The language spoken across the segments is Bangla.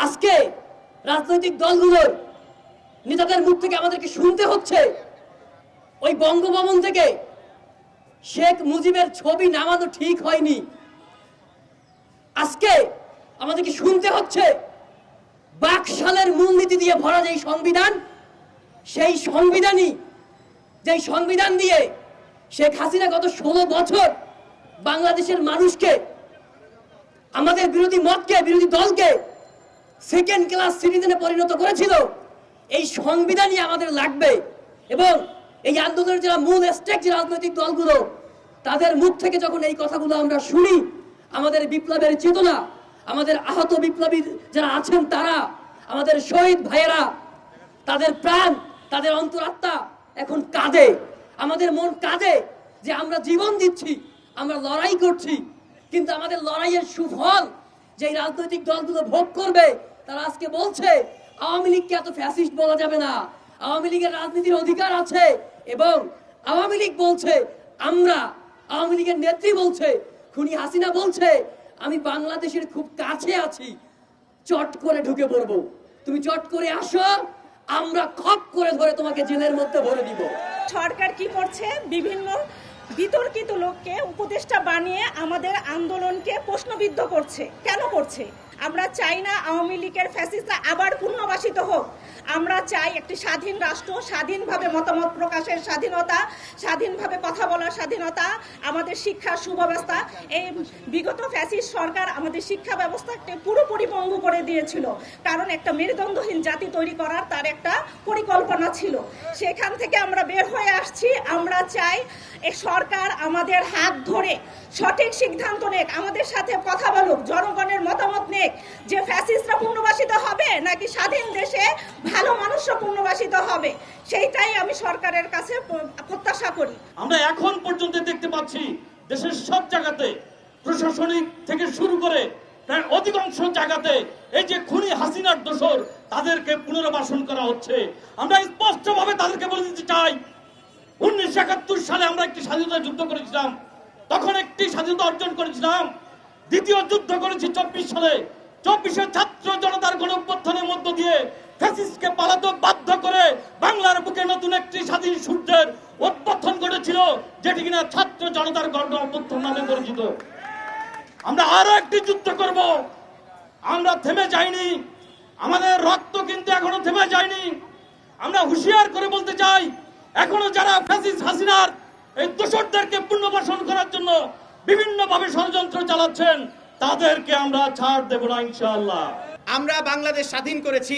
আজকে রাজনৈতিক দলগুলোর নেতাদের মুখ থেকে আমাদেরকে শুনতে হচ্ছে ওই বঙ্গভবন থেকে শেখ মুজিবের ছবি নামানো ঠিক হয়নি। আজকে আমাদেরকে শুনতে হচ্ছে বাকশালের মূলনীতি দিয়ে ভরা যেই সংবিধান, সেই সংবিধানই যেই সংবিধান দিয়ে শেখ হাসিনা গত 16 বছর বাংলাদেশের মানুষকে, আমাদের বিরোধী মতকে, বিরোধী দলকে সেকেন্ড ক্লাস সিটিজেনে পরিণত করেছিল। এই সংবিধানই আমাদের লাগবে। এবং এই আন্দোলনের যারা মূল স্টেক যে রাজনৈতিক দলগুলো, তাদের মুখ থেকে যখন এই কথাগুলো আমরা শুনি, আমাদের বিপ্লবের চেতনা, আমাদের আহত বিপ্লবী যারা আছেন তারা, আমাদের শহীদ ভাইয়েরা, তাদের প্রাণ, তাদের অন্তরাত্মা এখন কাঁদে। আমাদের মন কাঁদে যে আমরা জীবন দিচ্ছি, আমরা লড়াই করছি, কিন্তু আমাদের লড়াইয়ের সুফল যে রাজনৈতিক দলগুলো ভোগ করবে, তারা আজকে বলছে আওয়ামী লীগকে এত ফ্যাসিস্ট বলা যাবে না, আওয়ামী লীগের রাজনীতির অধিকার আছে। এবং আওয়ামী লীগ বলছে, আমরা আওয়ামী লীগের নেত্রী বলছে, খুনি হাসিনা বলছে, আমি বাংলাদেশের খুব কাছে আছি, চট করে ঢুকে পড়বো, তুমি চট করে আসো, আমরা খপ করে ধরে তোমাকে জেলের মধ্যে ভরে দিব। সরকার কি করছে? বিভিন্ন বিতর্কিত লোককে উপদেষ্টা বানিয়ে আমাদের আন্দোলনকে প্রশ্নবিদ্ধ করছে। কেন করছে? আমরা চাই না আওয়ামী লীগের ফ্যাসিস্টরা আবার পুনর্বাসিত হোক। আমরা চাই একটি স্বাধীন রাষ্ট্র, স্বাধীনভাবে মতামত প্রকাশের স্বাধীনতা, স্বাধীনভাবে কথা বলার স্বাধীনতা, আমাদের শিক্ষার সুব্যবস্থা। এই বিগত ফ্যাসিস্ট সরকার আমাদের শিক্ষা ব্যবস্থাকে পুরোপুরি পঙ্গু করে দিয়েছিল, কারণ একটা মেরুদণ্ডহীন জাতি তৈরি করার তার একটা পরিকল্পনা ছিল। সেখান থেকে আমরা বের হয়ে আসছি। আমরা চাই এই সরকার আমাদের হাত ধরে সঠিক সিদ্ধান্ত নেক, আমাদের সাথে কথা বলুক, জনগণের মতামত নেক যে ফ্যাসিস্টরা পুনর্বাসিত হবে নাকি স্বাধীন দেশে ভালো মানুষরা পুনর্বাসিত হবে। সেইটাই আমি সরকারের কাছে প্রত্যাশা করি। আমরা এখন পর্যন্ত দেখতে পাচ্ছি দেশের সব জায়গাতে, প্রশাসনিক থেকে শুরু করে প্রায় অধিকাংশ জায়গাতে এই যে খুনি হাসিনার দোসর, তাদেরকে পুনর্বাসন করা হচ্ছে। আমরা স্পষ্টভাবে তাদেরকে বলে দিতে চাই, 1971 সালে আমরা একটি স্বাধীনতা যুদ্ধ করেছিলাম, তখন একটি স্বাধীনতা অর্জন করেছিলাম। দ্বিতীয় যুদ্ধ করেছি 24 সালে। 24-এ ছাত্র জনতার গণঅভ্যুত্থানের মধ্য দিয়ে ফ্যাসিস্টকে পালাতে বাধ্য করে বাংলার বুকে নতুন একটি স্বাধীন সূর্যের উত্থান ঘটেছিল, যেটি কিনা ছাত্র জনতার গণঅভ্যুত্থান নামে পরিচিত। আমরা আরো একটি যুদ্ধ করব। আমরা থেমে যাইনি, আমাদের রক্ত কিন্তু এখনো থেমে যায়নি। আমরা হুঁশিয়ার করে বলতে চাই, এখনো যারা ফ্যাসিস্ট হাসিনার এই দোসরদেরকে পুনর্বাসন করার জন্য বিভিন্নভাবে ষড়যন্ত্র চালাচ্ছেন, তাদেরকে আমরা ছাড় দেব না ইনশাআল্লাহ। আমরা বাংলাদেশ স্বাধীন করেছি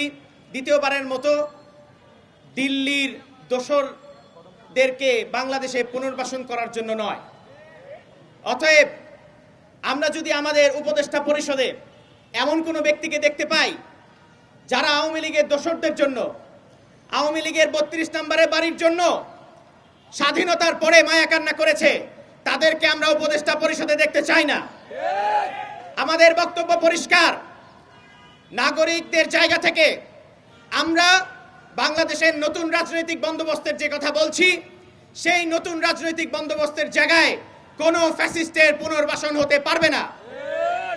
দ্বিতীয়বারের মতো দিল্লির দোসরদেরকে বাংলাদেশে পুনর্বাসন করার জন্য নয়। অতএব আমরা যদি আমাদের উপদেষ্টা পরিষদে এমন কোনো ব্যক্তিকে দেখতে পাই যারা আওয়ামী লীগের দোসরদের জন্য, আওয়ামী লীগের 32 নম্বরের বাড়ির জন্য স্বাধীনতার পরে মায়া কান্না করেছে, তাদেরকে আমরা উপদেষ্টা পরিষদে দেখতে চাই না। আমাদের বক্তব্য পরিষ্কার, নাগরিকদের জায়গা থেকে আমরা বাংলাদেশের নতুন রাজনৈতিক বন্দোবস্তের যে কথা বলছি, সেই নতুন রাজনৈতিক বন্দোবস্তের জায়গায় কোনো ফ্যাসিস্টের পুনর্বাসন হতে পারবে না।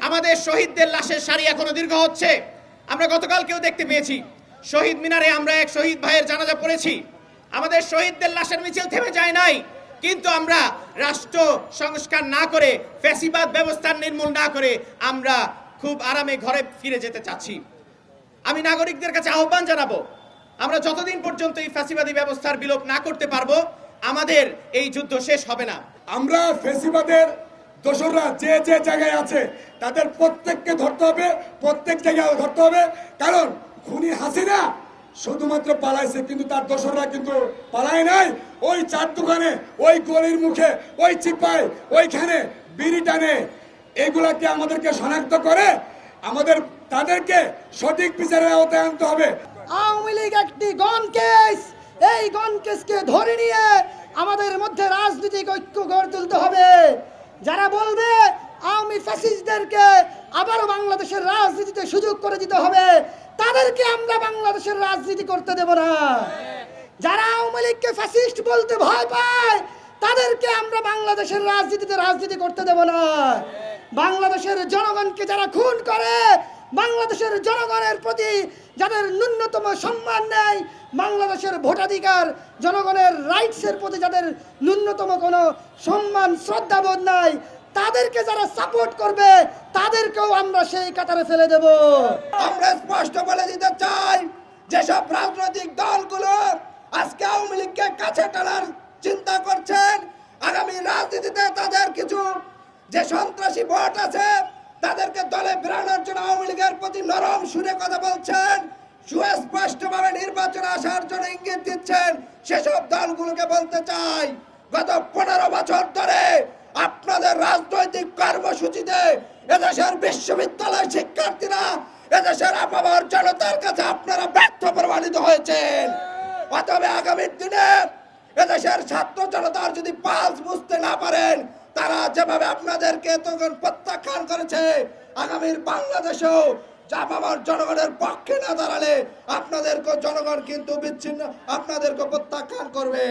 আমাদের শহীদদের লাশের সারি এখনো দীর্ঘ হচ্ছে। আমরা গতকালকেও দেখতে পেয়েছি শহীদ মিনারে আমরা এক শহীদ ভাইয়ের জানাজা পড়েছি। আমাদের শহীদদের লাশের মিছিল থেমে যায় নাই, কিন্তু আমরা রাষ্ট্র সংস্কার না করে, ফ্যাসিবাদ ব্যবস্থার নির্মূল না করে আমরা খুব আরামে ঘরে ফিরে যেতে চাচ্ছি। আমি নাগরিকদের কাছে আহ্বান জানাবো, আমরা যতদিন পর্যন্ত এই ফ্যাসিবাদী ব্যবস্থার বিলোপ না করতে পারবো, আমাদের এই যুদ্ধ শেষ হবে না। আমরা ফ্যাসিবাদের দোসররা যে যে জায়গায় আছে তাদের প্রত্যেককে ধরতে হবে, প্রত্যেক জায়গায় ধরতে হবে। কারণ খুনি হাসিনা শুধুমাত্র পালাইছে, কিন্তু তার দোসররা কিন্তু পালায় নাই। ওই চার দোকানে, ওই গলির মুখে, ওই চিপায়, ওইখানে বিড়ি টানে, এগুলাকে আমাদেরকে শনাক্ত করে আমাদের তাদেরকে সঠিক বিচারের আওতায় আনতে হবে। আওয়ামী লীগ একটি গণ কেস, এই গণ কেসকে ধরে নিয়ে আমাদের মধ্যে রাজনৈতিক ঐক্য গড়ে তুলতে হবে। যারা বলবে আওয়ামী ফ্যাসিস্টদেরকে আবারও বাংলাদেশের রাজনীতিতে সুযোগ করে দিতে হবে, তাদেরকে আমরা বাংলাদেশের রাজনীতি করতে দেব না। যারা আওয়ামী লীগকে ফ্যাসিস্ট বলতে ভয় পায়, তাদেরকে আমরা বাংলাদেশের রাজনীতিতে রাজনীতি করতে দেব না। বাংলাদেশের জনগণকে যারা খুন করে, বাংলাদেশের জনগণের প্রতি যাদের ন্যূনতম সম্মান নেই, বাংলাদেশের ভোটাধিকার জনগণের রাইটসের প্রতি যাদের ন্যূনতম কোনো সম্মান শ্রদ্ধাবোধ নাই, তাদেরকে যারা সাপোর্ট করবে তাদেরকেও আমরা সেই কাতারে ফেলে দেব। আমরা স্পষ্ট বলে দিতে চাই, যেসব রাজনৈতিক দলগুলো আজকে আওয়ামী লীগকে কাছে টানার চিন্তা করছেন, আগামী রাজনীতিতে তাদের কিছু যে সন্ত্রাসী ভোট আছে তাদেরকে দলে ফেরানোর জন্য আওয়ামী লীগের প্রতি নরম সুরে কথা বলছেন, সুস্পষ্টভাবে নির্বাচনে আসার জন্য ইঙ্গিত দিচ্ছেন, সেসব দলগুলোকে বলতে চাই, গত 15 বছর ধরে আপনাদের রাজনৈতিক কর্মসূচিতে এদেশের বিশ্ববিদ্যালয় শিক্ষার্থীরা, এদেশের আপামর জনতার কাছে আপনারা ব্যর্থ প্রমাণিত হয়েছেন। অতএব আগামীর দিনে এদেশের ছাত্র জনতার যদি পালস বুঝতে না পারেন, তারা যেভাবে আপনাদেরকে তখন প্রত্যাখ্যান করেছে, আগামীর বাংলাদেশেও আপামর জনগণের পক্ষে না দাঁড়ালে আপনাদেরকে জনগণ কিন্তু বিচ্ছিন্ন, আপনাদেরকে প্রত্যাখ্যান করবে।